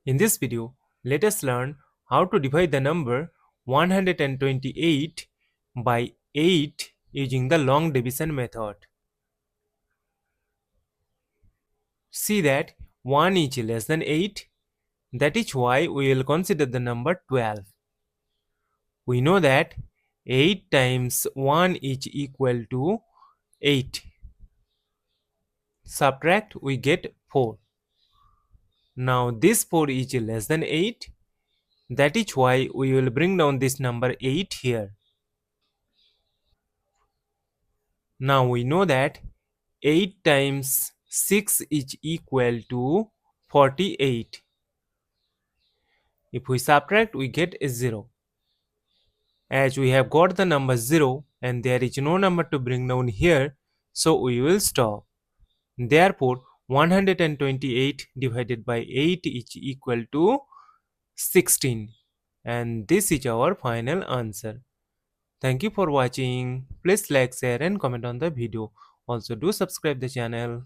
In this video, let us learn how to divide the number 128 by 8 using the long division method. See that 1 is less than 8. That is why we will consider the number 12. We know that 8 times 1 is equal to 8. Subtract, we get 4. Now this 4 is less than 8. That is why we will bring down this number 8 here. Now we know that 8 times 6 is equal to 48. If we subtract, we get a 0. As we have got the number 0 and there is no number to bring down here, so we will stop. Therefore, 128 divided by 8 is equal to 16. And this is our final answer. Thank you for watching. Please like, share and comment on the video. Also do subscribe the channel.